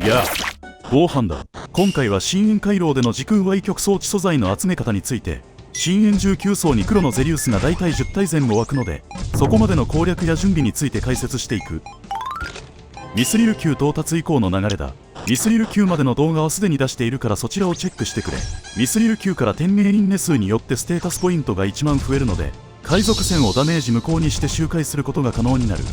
やあ、防犯だ。今回は深淵回廊での時空歪曲装置素材の集め方について、深淵19層に黒のゼリウスが大体10体前後湧くので、そこまでの攻略や準備について解説していく。ミスリル級到達以降の流れだ。ミスリル級までの動画はすでに出しているからそちらをチェックしてくれ。ミスリル級から天命輪廻数によってステータスポイントが1万増えるので、海賊船をダメージ無効にして周回することが可能になる。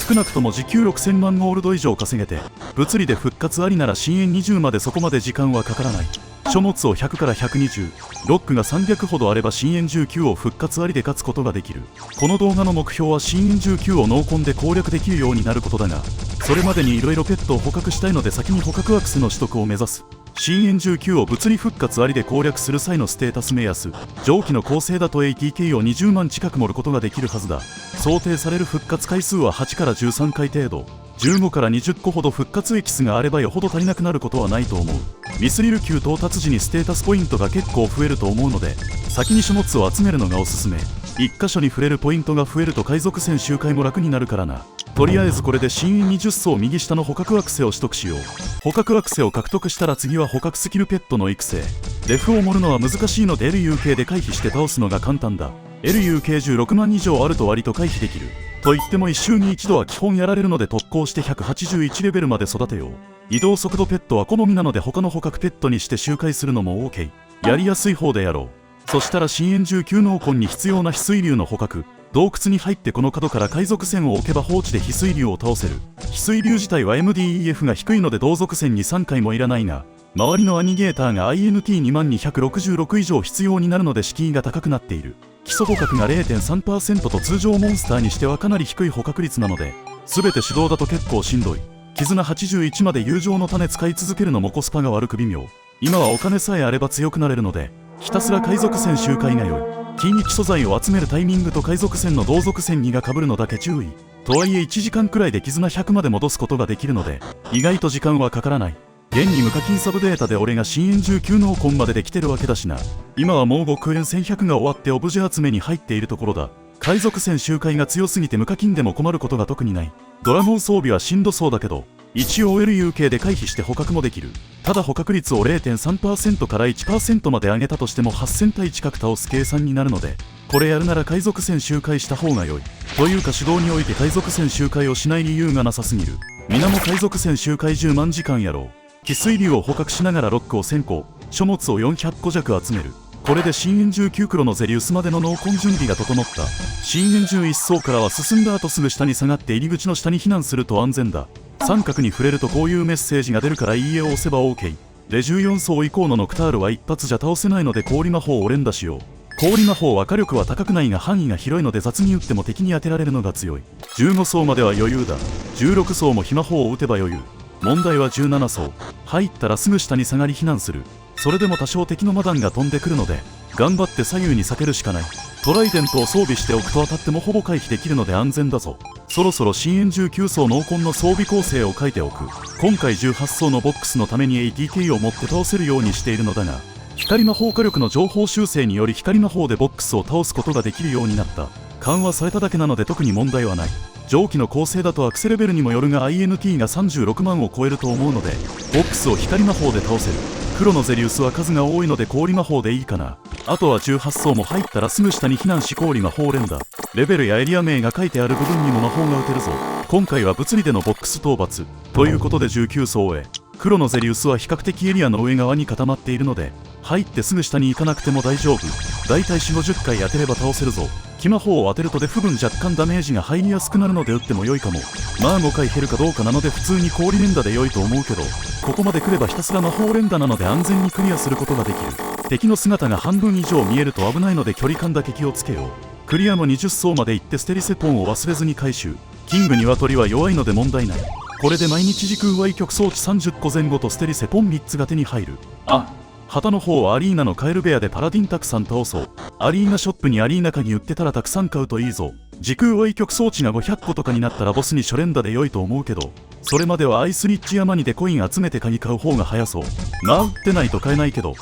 少なくとも時給6000万ゴールド以上稼げて、物理で復活ありなら深淵20までそこまで時間はかからない。書物を100から120、ロックが300ほどあれば深淵19を復活ありで勝つことができる。この動画の目標は深淵19をノーコンで攻略できるようになることだが、それまでに色々ペットを捕獲したいので先に捕獲アクセの取得を目指す。深淵19を物理復活ありで攻略する際のステータス目安、上記の構成だと ATK を20万近く盛ることができるはずだ。想定される復活回数は8から13回程度。15から20個ほど復活エキスがあればよほど足りなくなることはないと思う。ミスリル級到達時にステータスポイントが結構増えると思うので、先に書物を集めるのがおすすめ。1箇所に触れるポイントが増えると海賊船周回も楽になるからな。とりあえずこれで深淵20層右下の捕獲アクセを取得しよう。捕獲アクセを獲得したら次は捕獲スキルペットの育成。デフを盛るのは難しいので LUK で回避して倒すのが簡単だ。LUK16 万以上あると割と回避できる。と言っても1週に1度は基本やられるので特攻して181レベルまで育てよう。移動速度ペットは好みなので他の捕獲ペットにして周回するのも OK。やりやすい方でやろう。そしたら深淵19ノーコンに必要な翡翠竜の捕獲。洞窟に入ってこの角から海賊船を置けば放置で翡翠竜を倒せる。翡翠竜自体は MDEF が低いので同族船に3回もいらないが、周りのアニゲーターが INT22266 以上必要になるので敷居が高くなっている。基礎捕獲が 0.3% と通常モンスターにしてはかなり低い捕獲率なので、全て手動だと結構しんどい。絆81まで友情の種使い続けるのもコスパが悪く微妙。今はお金さえあれば強くなれるので、ひたすら海賊船周回が良い。金域素材を集めるタイミングと海賊船の同族船2が被るのだけ注意。とはいえ1時間くらいで絆100まで戻すことができるので、意外と時間はかからない。現に無課金サブデータで俺が深淵19ノーコンまでできてるわけだしな。今はもう極限1100が終わってオブジェ集めに入っているところだ。海賊船周回が強すぎて無課金でも困ることが特にない。ドラゴン装備はしんどそうだけど、一応 LUK で回避して捕獲もできる。ただ捕獲率を 0.3% から 1% まで上げたとしても8000体近く倒す計算になるので、これやるなら海賊船周回した方が良い。というか手動において海賊船周回をしない理由がなさすぎる。皆も海賊船周回10万時間やろう。翡翠竜を捕獲しながらロックを1000個、書物を400個弱集める。これで深淵19黒のゼリウスまでのノーコン準備が整った。深淵11層からは進んだ後すぐ下に下がって入り口の下に避難すると安全だ。三角に触れるとこういうメッセージが出るからいいえを押せば OK。で14層以降のノクタールは一発じゃ倒せないので氷魔法を連打しよう。氷魔法は火力は高くないが範囲が広いので雑に打っても敵に当てられるのが強い。15層までは余裕だ。16層も火魔法を打てば余裕。問題は17層。入ったらすぐ下に下がり避難する。それでも多少敵のマダンが飛んでくるので、頑張って左右に避けるしかない。トライデントを装備しておくと当たってもほぼ回避できるので安全だぞ。そろそろ深淵19層ノーコンの装備構成を書いておく。今回18層のボックスのために ATK を持って倒せるようにしているのだが、光魔法火力の情報修正により光魔法でボックスを倒すことができるようになった。緩和されただけなので特に問題はない。上記の構成だとアクセレベルにもよるが INT が36万を超えると思うので、ボックスを光魔法で倒せる。黒のゼリウスは数が多いので氷魔法でいいかな。あとは18層も入ったらすぐ下に避難し氷魔法連打。レベルやエリア名が書いてある部分にも魔法が打てるぞ。今回は物理でのボックス討伐。ということで19層へ。黒のゼリウスは比較的エリアの上側に固まっているので、入ってすぐ下に行かなくても大丈夫。だいたい 4,50 回当てれば倒せるぞ。気魔法を当てるとデフ分若干ダメージが入りやすくなるので打っても良いかも。まあ5回減るかどうかなので普通に氷連打で良いと思うけど、ここまで来ればひたすら魔法連打なので安全にクリアすることができる。敵の姿が半分以上見えると危ないので距離感だけ気をつけよう。クリアも20層まで行ってステリセポンを忘れずに回収。キング鶏は弱いので問題ない。これで毎日時空歪曲装置30個前後とステリセポン3つが手に入る。旗の方はアリーナのカエルベアでパラディンたくさん倒そう。アリーナショップにアリーナ鍵売ってたらたくさん買うといいぞ。時空歪曲装置が500個とかになったらボスに初連打で良いと思うけど、それまではアイスリッチ山にでコイン集めて鍵買う方が早そう。まあ売ってないと買えないけど。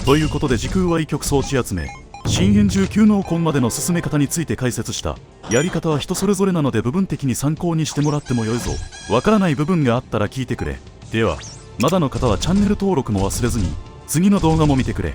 ということで時空歪曲装置集め。深淵19ノーコンまでの進め方について解説した。やり方は人それぞれなので部分的に参考にしてもらっても良いぞ。わからない部分があったら聞いてくれ。ではまだの方はチャンネル登録も忘れずに次の動画も見てくれ。